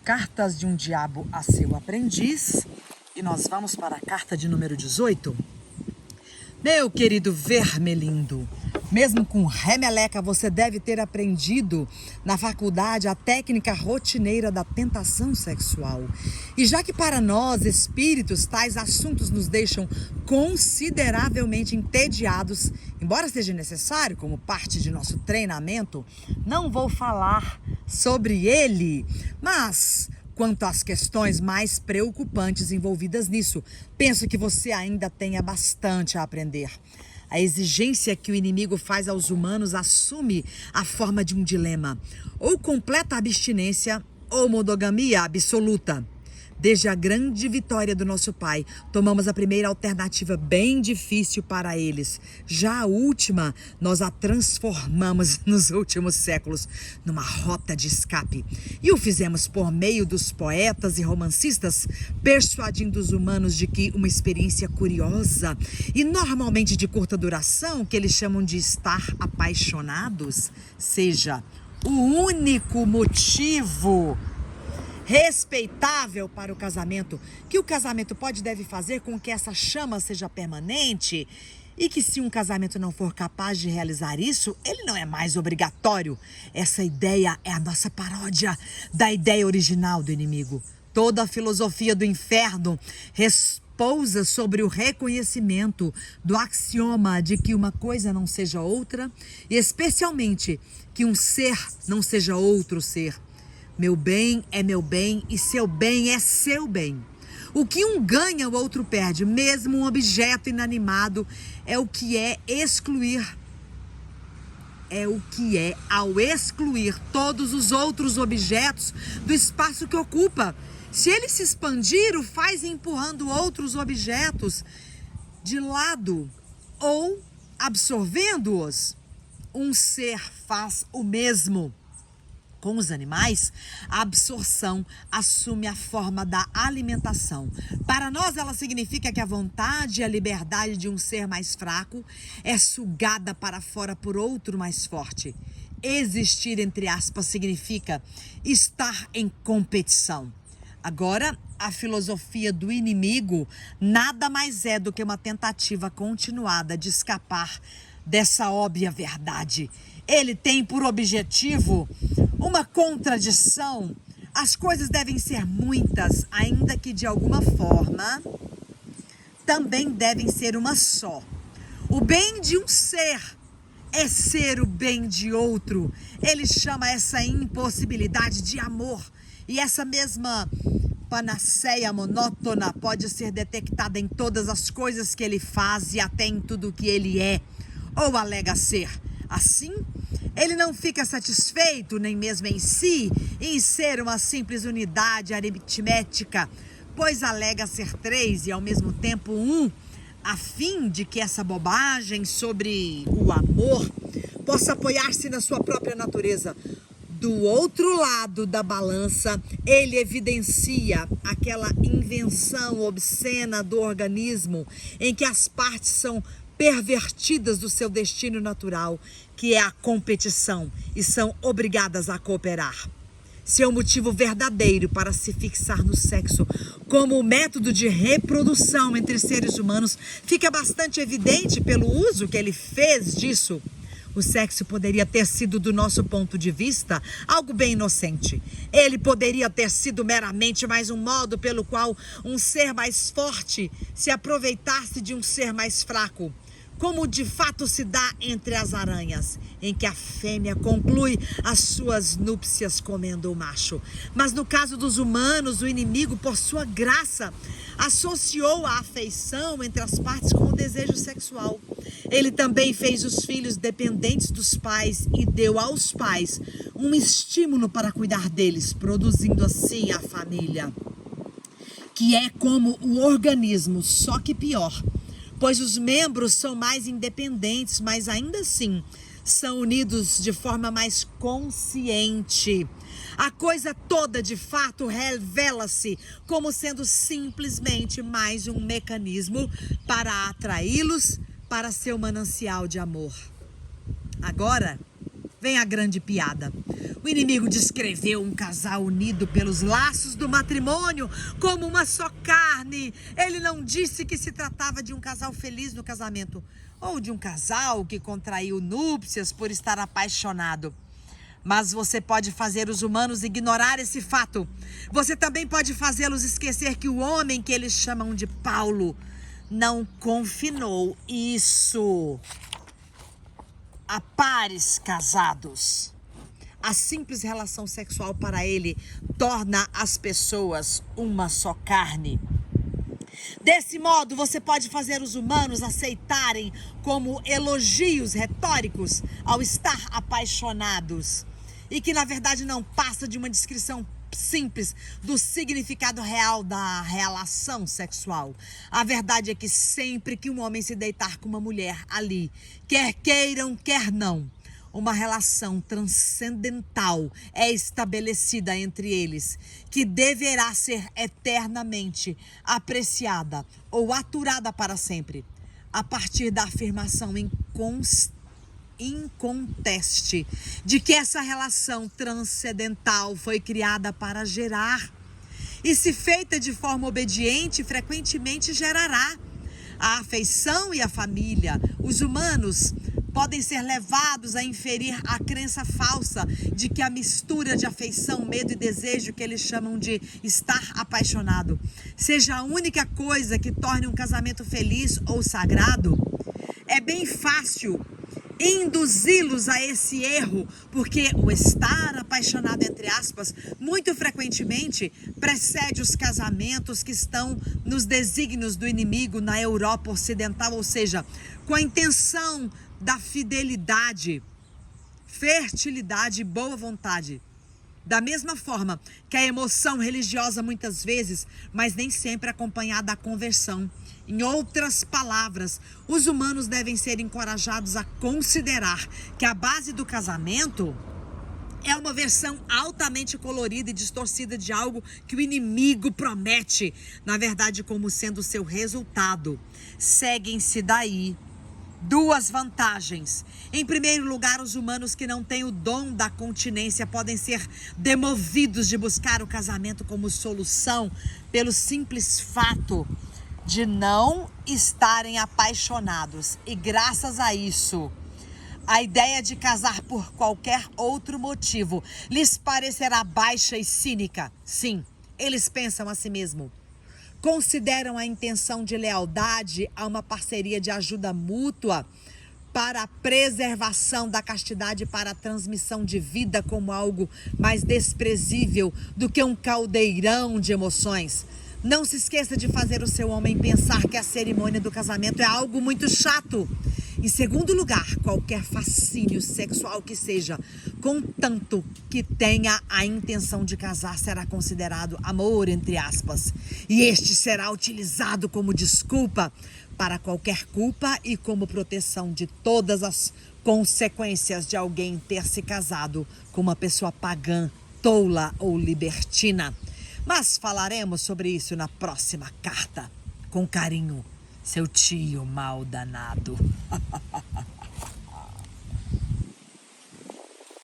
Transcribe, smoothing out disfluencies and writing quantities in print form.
Cartas de um Diabo a seu Aprendiz. E nós vamos para a carta de número 18. Meu querido vermelindo, mesmo com remeleca, você deve ter aprendido na faculdade a técnica rotineira da tentação sexual. E já que para nós, espíritos, tais assuntos nos deixam consideravelmente entediados, embora seja necessário como parte de nosso treinamento, não vou falar sobre ele, mas quanto às questões mais preocupantes envolvidas nisso, penso que você ainda tenha bastante a aprender. A exigência que o inimigo faz aos humanos assume a forma de um dilema: ou completa abstinência ou monogamia absoluta. Desde a grande vitória do nosso Pai, tomamos a primeira alternativa bem difícil para eles. Já a última, nós a transformamos nos últimos séculos numa rota de escape. E o fizemos por meio dos poetas e romancistas, persuadindo os humanos de que uma experiência curiosa e normalmente de curta duração, que eles chamam de estar apaixonados, seja o único motivo respeitável para o casamento, que o casamento pode e deve fazer com que essa chama seja permanente, e que se um casamento não for capaz de realizar isso, ele não é mais obrigatório. Essa ideia é a nossa paródia da ideia original do inimigo. Toda a filosofia do inferno repousa sobre o reconhecimento do axioma de que uma coisa não seja outra, e especialmente que um ser não seja outro ser. Meu bem é meu bem e seu bem é seu bem. O que um ganha, o outro perde. Mesmo um objeto inanimado é o que é excluir. Ao excluir todos os outros objetos do espaço que ocupa. Se ele se expandir, o faz empurrando outros objetos de lado ou absorvendo-os. Um ser faz o mesmo. Com os animais, a absorção assume a forma da alimentação. Para nós, ela significa que a vontade e a liberdade de um ser mais fraco é sugada para fora por outro mais forte. Existir, entre aspas, significa estar em competição. Agora, a filosofia do inimigo nada mais é do que uma tentativa continuada de escapar dessa óbvia verdade. Ele tem por objetivo uma contradição. As coisas devem ser muitas, ainda que de alguma forma também devem ser uma só. O bem de um ser é ser o bem de outro. Ele chama essa impossibilidade de amor. E essa mesma panaceia monótona pode ser detectada em todas as coisas que ele faz e até em tudo que ele é ou alega ser. Assim, ele não fica satisfeito, nem mesmo em si, em ser uma simples unidade aritmética, pois alega ser 3 e ao mesmo tempo 1, a fim de que essa bobagem sobre o amor possa apoiar-se na sua própria natureza. Do outro lado da balança, ele evidencia aquela invenção obscena do organismo em que as partes são pervertidas do seu destino natural, que é a competição, e são obrigadas a cooperar. Seu motivo verdadeiro para se fixar no sexo como método de reprodução entre seres humanos fica bastante evidente pelo uso que ele fez disso. O sexo poderia ter sido, do nosso ponto de vista, algo bem inocente. Ele poderia ter sido meramente mais um modo pelo qual um ser mais forte se aproveitasse de um ser mais fraco, como de fato se dá entre as aranhas, em que a fêmea conclui as suas núpcias comendo o macho. Mas no caso dos humanos, o inimigo, por sua graça, associou a afeição entre as partes com o desejo sexual. Ele também fez os filhos dependentes dos pais e deu aos pais um estímulo para cuidar deles, produzindo assim a família, que é como o organismo, só que pior, pois os membros são mais independentes, mas ainda assim são unidos de forma mais consciente. A coisa toda, de fato, revela-se como sendo simplesmente mais um mecanismo para atraí-los para seu manancial de amor. Agora, vem a grande piada. O inimigo descreveu um casal unido pelos laços do matrimônio como uma só carne. Ele não disse que se tratava de um casal feliz no casamento ou de um casal que contraiu núpcias por estar apaixonado. Mas você pode fazer os humanos ignorar esse fato. Você também pode fazê-los esquecer que o homem que eles chamam de Paulo não confinou isso a pares casados. A simples relação sexual para ele torna as pessoas uma só carne. Desse modo, você pode fazer os humanos aceitarem como elogios retóricos ao estar apaixonados. E que na verdade não passa de uma descrição simples do significado real da relação sexual. A verdade é que sempre que um homem se deitar com uma mulher ali, quer queiram, quer não, uma relação transcendental é estabelecida entre eles, que deverá ser eternamente apreciada ou aturada para sempre, a partir da afirmação inconteste de que essa relação transcendental foi criada para gerar. E se feita de forma obediente, frequentemente gerará a afeição e a família. Os humanos podem ser levados a inferir a crença falsa de que a mistura de afeição, medo e desejo, que eles chamam de estar apaixonado, seja a única coisa que torne um casamento feliz ou sagrado. É bem fácil induzi-los a esse erro, porque o estar apaixonado, entre aspas, muito frequentemente precede os casamentos que estão nos desígnios do inimigo na Europa Ocidental, ou seja, com a intenção da fidelidade, fertilidade e boa vontade. Da mesma forma que a emoção religiosa muitas vezes, mas nem sempre acompanhada da conversão. Em outras palavras, os humanos devem ser encorajados a considerar que a base do casamento é uma versão altamente colorida e distorcida de algo que o inimigo promete, na verdade, como sendo o seu resultado. Seguem-se daí duas vantagens. Em primeiro lugar, os humanos que não têm o dom da continência podem ser demovidos de buscar o casamento como solução pelo simples fato de não estarem apaixonados. E graças a isso, a ideia de casar por qualquer outro motivo lhes parecerá baixa e cínica. Sim, eles pensam a si mesmo. Consideram a intenção de lealdade a uma parceria de ajuda mútua para a preservação da castidade, para a transmissão de vida, como algo mais desprezível do que um caldeirão de emoções. Não se esqueça de fazer o seu homem pensar que a cerimônia do casamento é algo muito chato. Em segundo lugar, qualquer fascínio sexual que seja, contanto que tenha a intenção de casar, será considerado amor, entre aspas. E este será utilizado como desculpa para qualquer culpa e como proteção de todas as consequências de alguém ter se casado com uma pessoa pagã, tola ou libertina. Mas falaremos sobre isso na próxima carta. Com carinho, seu tio mal danado.